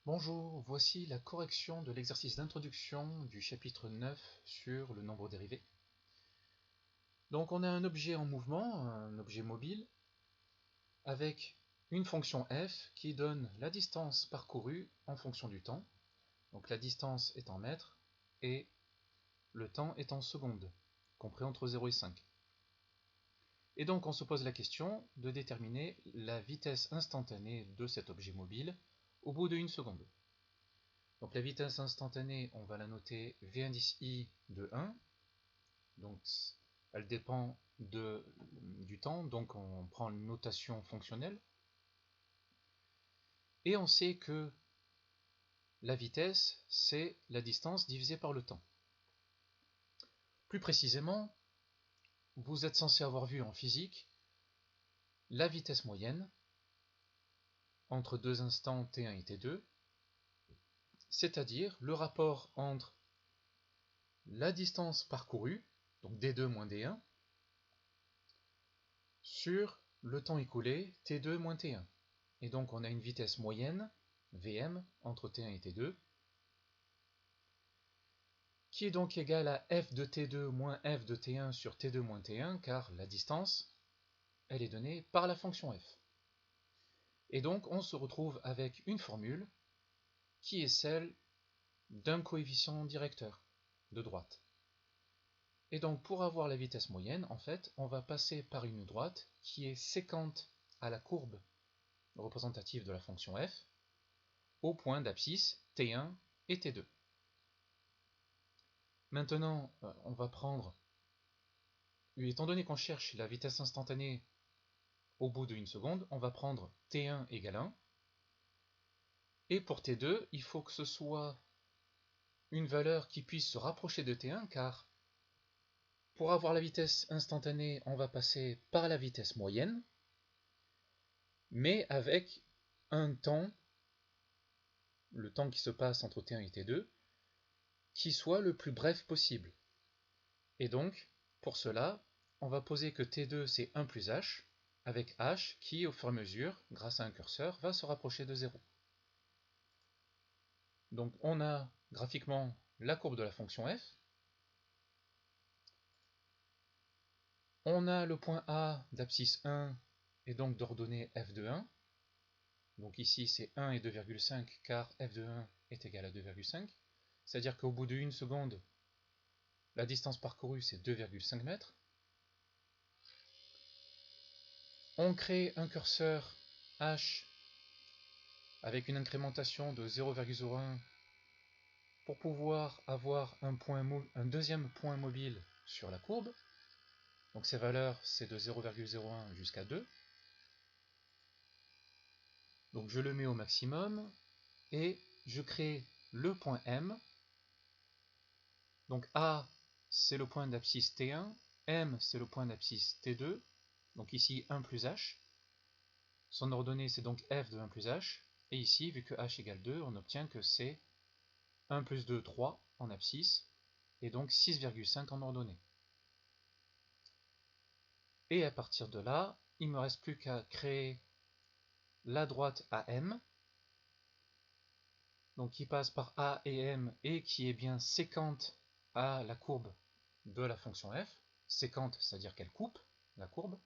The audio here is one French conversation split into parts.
Bonjour, voici la correction de l'exercice d'introduction du chapitre 9 sur le nombre dérivé. Donc on a un objet en mouvement, un objet mobile, avec une fonction f qui donne la distance parcourue en fonction du temps. Donc la distance est en mètres et le temps est en secondes, compris entre 0 et 5. Et donc on se pose la question de déterminer la vitesse instantanée de cet objet mobile au bout de 1 seconde. Donc la vitesse instantanée, on va la noter v indice i de 1. Donc elle dépend du temps, donc on prend une notation fonctionnelle. Et on sait que la vitesse, c'est la distance divisée par le temps. Plus précisément, vous êtes censé avoir vu en physique la vitesse moyenne entre deux instants t1 et t2, c'est-à-dire le rapport entre la distance parcourue, donc d2 moins d1, sur le temps écoulé t2 moins t1. Et donc on a une vitesse moyenne, Vm, entre t1 et t2, qui est donc égale à f de t2 moins f de t1 sur t2 moins t1, car la distance, elle est donnée par la fonction f. Et donc on se retrouve avec une formule qui est celle d'un coefficient directeur de droite. Et donc pour avoir la vitesse moyenne, en fait, on va passer par une droite qui est séquente à la courbe représentative de la fonction f, au point d'abscisse t1 et t2. Maintenant, on va prendre, étant donné qu'on cherche la vitesse instantanée au bout d'une seconde, on va prendre t1 égale 1. Et pour t2, il faut que ce soit une valeur qui puisse se rapprocher de t1, car pour avoir la vitesse instantanée, on va passer par la vitesse moyenne, mais avec un temps, le temps qui se passe entre t1 et t2, qui soit le plus bref possible. Et donc, pour cela, on va poser que t2 c'est 1 plus h, avec h qui, au fur et à mesure, grâce à un curseur, va se rapprocher de 0. Donc on a graphiquement la courbe de la fonction f. On a le point A d'abscisse 1 et donc d'ordonnée f de 1. Donc ici c'est 1 et 2,5 car f de 1 est égal à 2,5. C'est-à-dire qu'au bout de 1 seconde, la distance parcourue c'est 2,5 mètres. On crée un curseur h avec une incrémentation de 0,01 pour pouvoir avoir un deuxième point mobile sur la courbe. Donc ces valeurs, c'est de 0,01 jusqu'à 2. Donc je le mets au maximum et je crée le point M. Donc A, c'est le point d'abscisse T1, M, c'est le point d'abscisse T2, donc ici 1 plus H. Son ordonnée, c'est donc F de 1 plus H. Et ici, vu que H égale 2, on obtient que c'est 1 plus 2, 3 en abscisse, et donc 6,5 en ordonnée. Et à partir de là, il ne me reste plus qu'à créer la droite AM, donc qui passe par A et M et qui est bien séquente à la courbe de la fonction f, séquente, c'est-à-dire qu'elle coupe la courbe,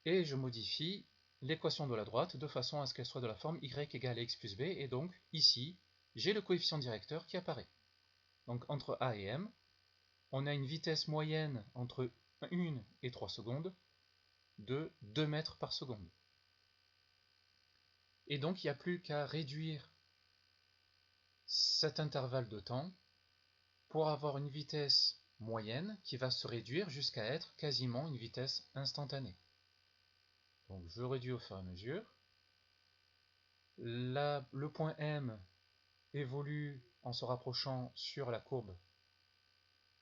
et je modifie l'équation de la droite de façon à ce qu'elle soit de la forme y égale à x plus b, et donc ici, j'ai le coefficient directeur qui apparaît. Donc entre A et M, on a une vitesse moyenne entre 1 et 3 secondes de 2 mètres par seconde. Et donc il n'y a plus qu'à réduire cet intervalle de temps pour avoir une vitesse moyenne qui va se réduire jusqu'à être quasiment une vitesse instantanée. Donc je réduis au fur et à mesure. Le point M évolue en se rapprochant sur la courbe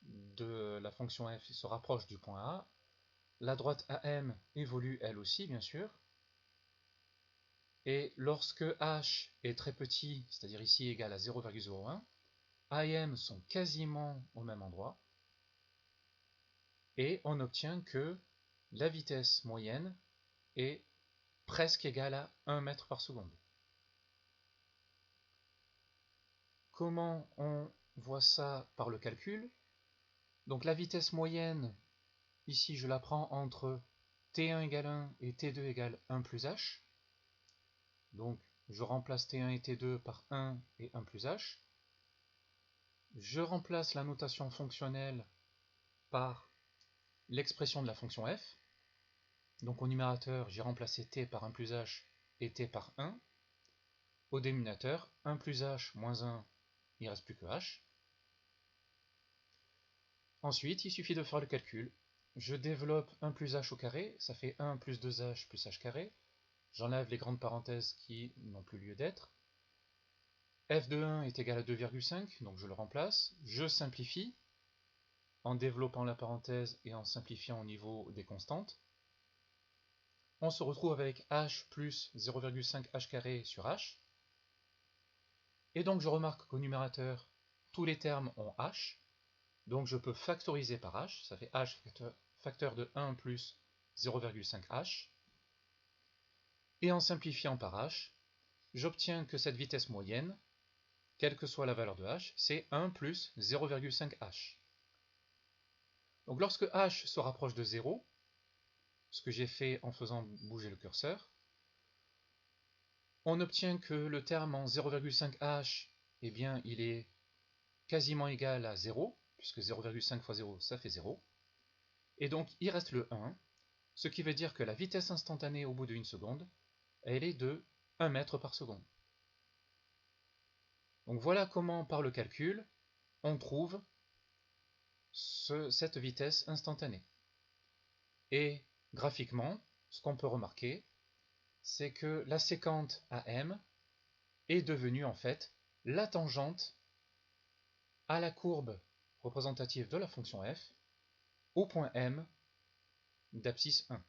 de la fonction f, se rapproche du point A. La droite AM évolue elle aussi, bien sûr. Et lorsque h est très petit, c'est-à-dire ici égal à 0,01, A et M sont quasiment au même endroit. Et on obtient que la vitesse moyenne est presque égale à 1 mètre par seconde. comment on voit ça par le calcul? Donc la vitesse moyenne, ici je la prends entre t1 égale 1 et t2 égale 1 plus h. Donc je remplace t1 et t2 par 1 et 1 plus h. Je remplace la notation fonctionnelle par l'expression de la fonction f. Donc au numérateur, j'ai remplacé t par 1 plus h et t par 1. Au dénominateur, 1 plus h moins 1, il ne reste plus que h. Ensuite, il suffit de faire le calcul. Je développe 1 plus h au carré, ça fait 1 plus 2h plus h carré. J'enlève les grandes parenthèses qui n'ont plus lieu d'être. f de 1 est égal à 2,5, donc je le remplace. Je simplifie en développant la parenthèse et en simplifiant au niveau des constantes. On se retrouve avec h plus 0,5 h carré sur h. Et donc je remarque qu'au numérateur, tous les termes ont h. Donc je peux factoriser par h, ça fait h facteur de 1 plus 0,5 h. Et en simplifiant par h, j'obtiens que cette vitesse moyenne, quelle que soit la valeur de h, c'est 1 plus 0,5 h. Donc lorsque h se rapproche de 0, ce que j'ai fait en faisant bouger le curseur, on obtient que le terme en 0,5 h, eh bien, il est quasiment égal à 0, puisque 0,5 fois 0, ça fait 0. Et donc, il reste le 1, ce qui veut dire que la vitesse instantanée au bout de 1 seconde, elle est de 1 mètre par seconde. Donc voilà comment, par le calcul, on trouve cette vitesse instantanée. Et graphiquement, ce qu'on peut remarquer, c'est que la séquente AM est devenue en fait la tangente à la courbe représentative de la fonction f au point M d'abscisse 1.